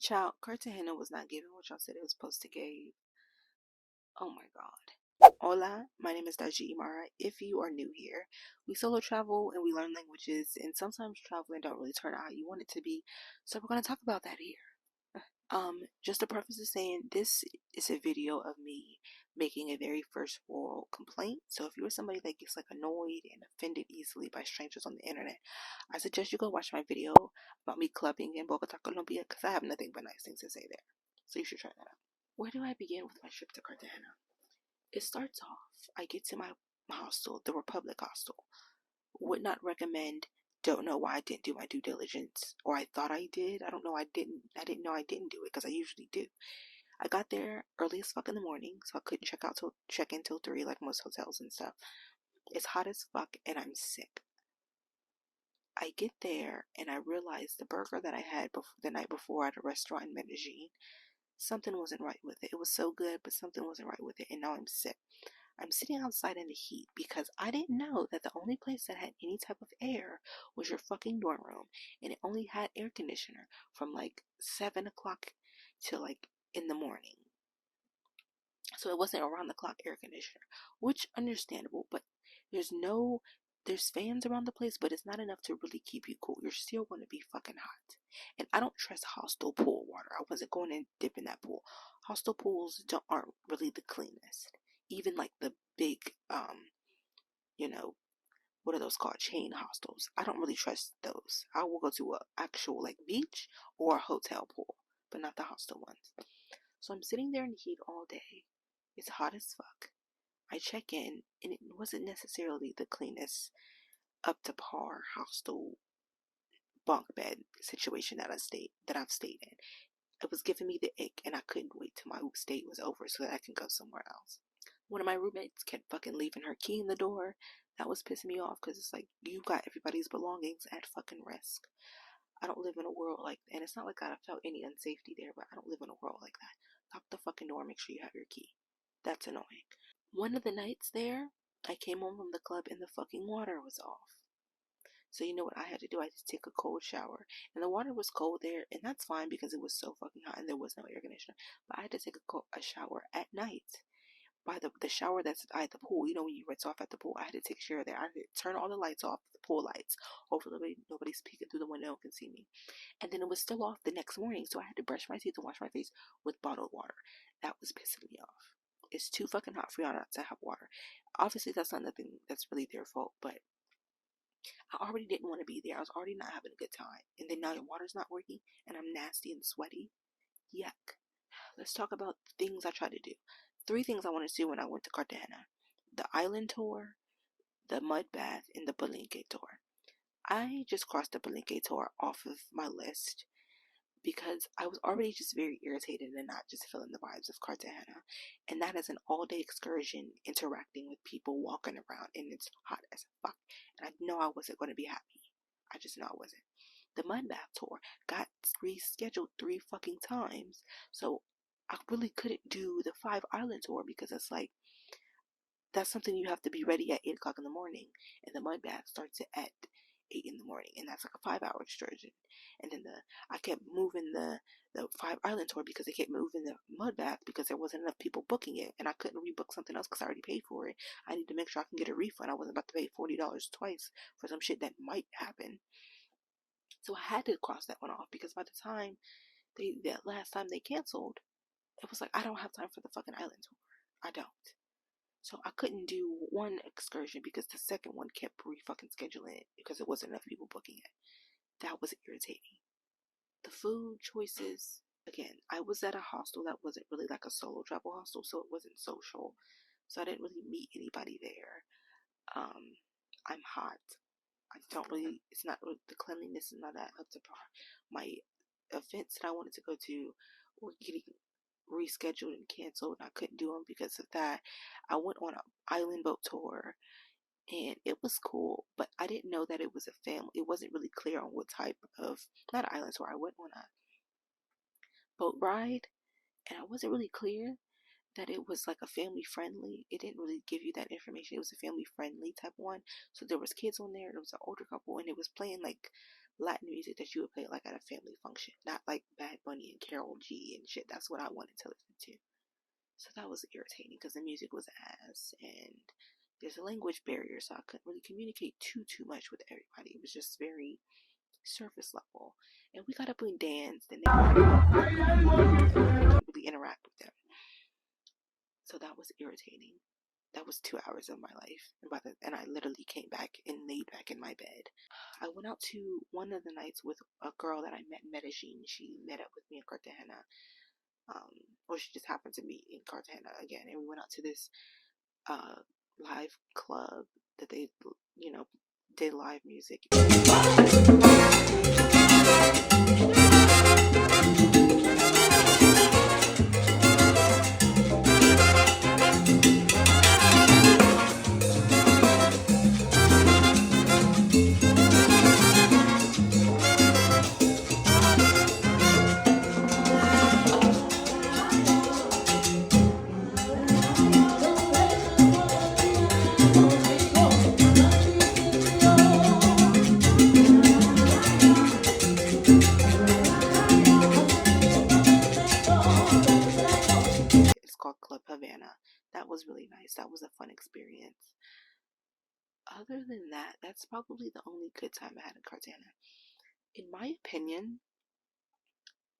Child, Cartagena was not giving what y'all said it was supposed to give. Oh my god. Hola, my name is DISSAPOINTED. If you are new here, we solo travel and we learn languages, and sometimes traveling don't really turn out how you want it to be. So we're gonna talk about that here. Just to preface this saying, this is a video of me making a very first world complaint. So if you are somebody that gets like annoyed and offended easily by strangers on the internet, I suggest you go watch my video about me clubbing in Bogota, Colombia, because I have nothing but nice things to say there. So you should try that out. Where do I begin with my trip to Cartagena? It starts off, I get to my hostel, the Republic Hostel. Would not recommend. Don't know why I didn't do my due diligence, or I thought I did. I don't know. I didn't know I didn't do it because I usually do. I got there early as fuck in the morning, so I couldn't check in till 3 like most hotels and stuff. It's hot as fuck, and I'm sick. I get there and I realize the burger that I had the night before at a restaurant in Medellin, something wasn't right with it. It was so good, but something wasn't right with it, and now I'm sick. I'm sitting outside in the heat because I didn't know that the only place that had any type of air was your fucking dorm room, and it only had air conditioner from like 7 o'clock to like in the morning. So it wasn't around the clock air conditioner, which understandable, but there's fans around the place, but it's not enough to really keep you cool. You're still going to be fucking hot. And I don't trust hostel pool water. I wasn't going to dip in that pool. Hostel pools aren't really the cleanest. Even like the big, you know, what are those called? Chain hostels. I don't really trust those. I will go to a actual like beach or a hotel pool, but not the hostel ones. So I'm sitting there in the heat all day. It's hot as fuck. I check in, and it wasn't necessarily the cleanest, up to par hostel bunk bed situation that I've stayed in. It was giving me the ick, and I couldn't wait till my stay was over so that I can go somewhere else. One of my roommates kept fucking leaving her key in the door. That was pissing me off because it's like you got everybody's belongings at fucking risk. I don't live in a world like that, and it's not like I felt any unsafety there, but I don't live in a world like that. Lock the fucking door, make sure you have your key. That's annoying. One of the nights there, I came home from the club and the fucking water was off. So you know what I had to do? I had to take a cold shower. And the water was cold there, and that's fine because it was so fucking hot and there was no air conditioner. But I had to take a shower at night by the shower that's at the pool. You know when you rinse off at the pool, I had to take a shower there. I had to turn all the lights off, the pool lights. Hopefully nobody's peeking through the window and can see me. And then it was still off the next morning, so I had to brush my teeth and wash my face with bottled water. That was pissing me off. It's too fucking hot for y'all not to have water. Obviously, that's not nothing that's really their fault, but I already didn't want to be there. I was already not having a good time. And then now your water's not working, and I'm nasty and sweaty. Yuck. Let's talk about things I tried to do. 3 things I wanted to do when I went to Cartagena: the island tour, the mud bath, and the Palenque tour. I just crossed the Palenque tour off of my list because I was already just very irritated and not just feeling the vibes of Cartagena. And that is an all-day excursion interacting with people walking around, and it's hot as fuck. And I know I wasn't going to be happy. I just know I wasn't. The mud bath tour got rescheduled 3 fucking times. So I really couldn't do the 5 island tour because it's like, that's something you have to be ready at 8 o'clock in the morning. And the mud bath starts at 8 in the morning, and that's like a 5-hour excursion. And then I kept moving the 5 island tour because they kept moving the mud bath because there wasn't enough people booking it, and I couldn't rebook something else because I already paid for it. I need to make sure I can get a refund. I wasn't about to pay $40 twice for some shit that might happen. So I had to cross that one off because by the time that last time they canceled, it was like, I don't have time for the fucking island tour. I don't. So I couldn't do one excursion because the second one kept re-fucking scheduling it because there wasn't enough people booking it. That was irritating. The food choices, again, I was at a hostel that wasn't really like a solo travel hostel, so it wasn't social. So I didn't really meet anybody there. I'm hot. I don't really, it's not, the cleanliness is not that up to par. My events that I wanted to go to were getting rescheduled and canceled, and I couldn't do them because of that. I went on an island boat tour, and it was cool, but I didn't know that it was a family. It wasn't really clear on what type of, not an island tour. I went on a boat ride, and I wasn't really clear that it was like a family friendly. It didn't really give you that information. It was a family friendly type one. So there was kids on there. There was an older couple, and it was playing like Latin music that you would play like at a family function, not like Bad Bunny and Carol G and shit. That's what I wanted to listen to. So that was irritating because the music was ass, and there's a language barrier, so I couldn't really communicate too much with everybody. It was just very surface level, and we got up and danced, and they couldn't really interact with them. So that was irritating. That was 2 hours of my life, and I literally came back and laid back in my bed. I went out to one of the nights with a girl that I met in Medellin. She met up with me in Cartagena. Or she just happened to be in Cartagena again, and we went out to this live club that they, did live music. It's called Club Havana. That was really nice. That was a fun experience. Other than that, that's probably the only good time I had in Cartagena. In my opinion,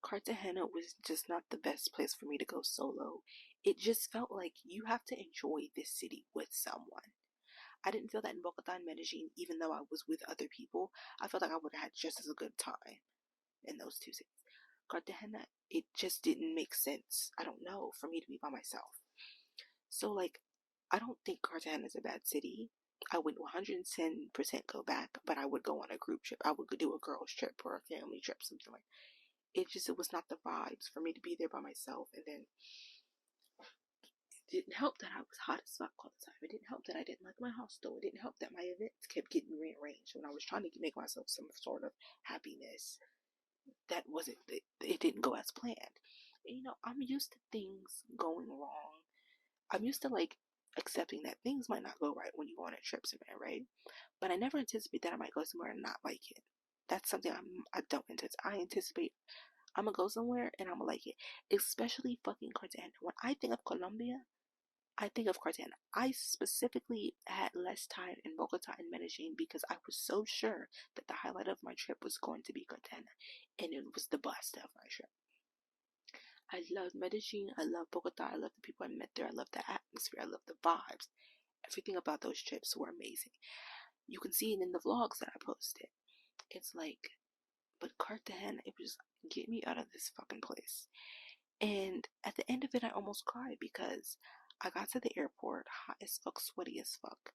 Cartagena was just not the best place for me to go solo. It just felt like you have to enjoy this city with someone. I didn't feel that in Bogota and Medellin, even though I was with other people. I felt like I would have had just as a good time in those two cities. Cartagena, it just didn't make sense, I don't know, for me to be by myself. So, like, I don't think Cartagena is a bad city. I would 110% go back, but I would go on a group trip. I would do a girls trip or a family trip, something like that. It was not the vibes for me to be there by myself. And then it didn't help that I was hot as fuck all the time. It didn't help that I didn't like my hostel. It didn't help that my events kept getting rearranged when I was trying to make myself some sort of happiness. That wasn't, it didn't go as planned. And, I'm used to things going wrong. I'm used to, like, accepting that things might not go right when you go on a trip somewhere, right? But I never anticipate that I might go somewhere and not like it. That's something I don't anticipate. I anticipate I'm gonna go somewhere and I'm gonna like it. Especially fucking Cartagena. When I think of Colombia, I think of Cartagena. I specifically had less time in Bogota and Medellin because I was so sure that the highlight of my trip was going to be Cartagena. And it was the best of my trip. I love Medellin. I love Bogota. I love the people I met there. I love the atmosphere. I love the vibes. Everything about those trips were amazing. You can see it in the vlogs that I posted. It's like, but Cartagena, it was get me out of this fucking place. And at the end of it, I almost cried because I got to the airport hot as fuck, sweaty as fuck.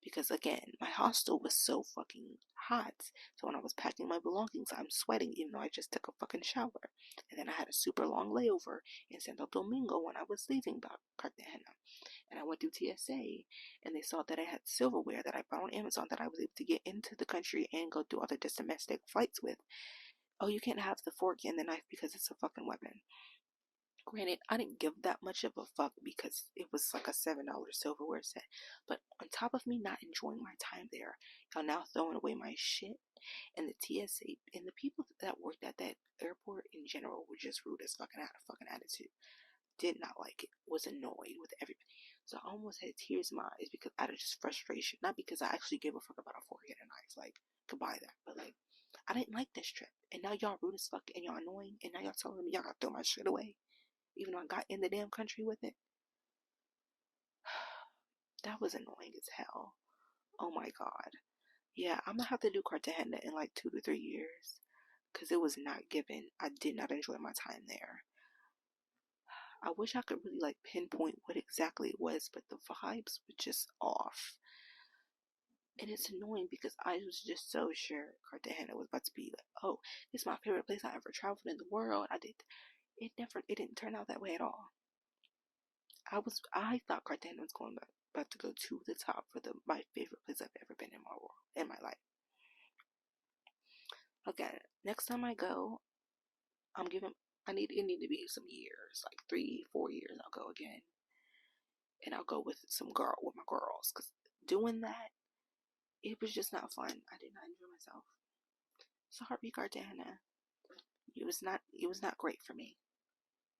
Because again, my hostel was so fucking hot. So when I was packing my belongings, I'm sweating even though I just took a fucking shower. And then I had a super long layover in Santo Domingo when I was leaving Cartagena. And I went through TSA, and they saw that I had silverware that I bought on Amazon that I was able to get into the country and go through other domestic flights with. Oh, you can't have the fork and the knife because it's a fucking weapon. Granted, I didn't give that much of a fuck because it was like a $7 silverware set. But on top of me not enjoying my time there, y'all now throwing away my shit. And the TSA and the people that worked at that airport in general were just rude as fucking, had a fucking attitude. Did not like it. Was annoyed with everybody. So I almost had tears in my eyes because out of just frustration. Not because I actually gave a fuck about a fork and a knife. Like, goodbye that. But like, I didn't like this trip. And now y'all rude as fuck and y'all annoying. And now y'all telling me y'all gotta throw my shit away. Even though I got in the damn country with it. That was annoying as hell. Oh my god. Yeah, I'm gonna have to do Cartagena in like 2 to 3 years. Because it was not given. I did not enjoy my time there. I wish I could really like pinpoint what exactly it was, but the vibes were just off. And it's annoying because I was just so sure Cartagena was about to be like, oh, this is my favorite place I ever traveled in the world. It didn't turn out that way at all. I thought Cartagena was about to go to the top for my favorite place I've ever been in my life. Okay, next time I go, it need to be some years, like 3-4 years. I'll go again, and I'll go with my girls, because doing that, it was just not fun. I did not enjoy myself. Sorry, Cartagena. It was not great for me.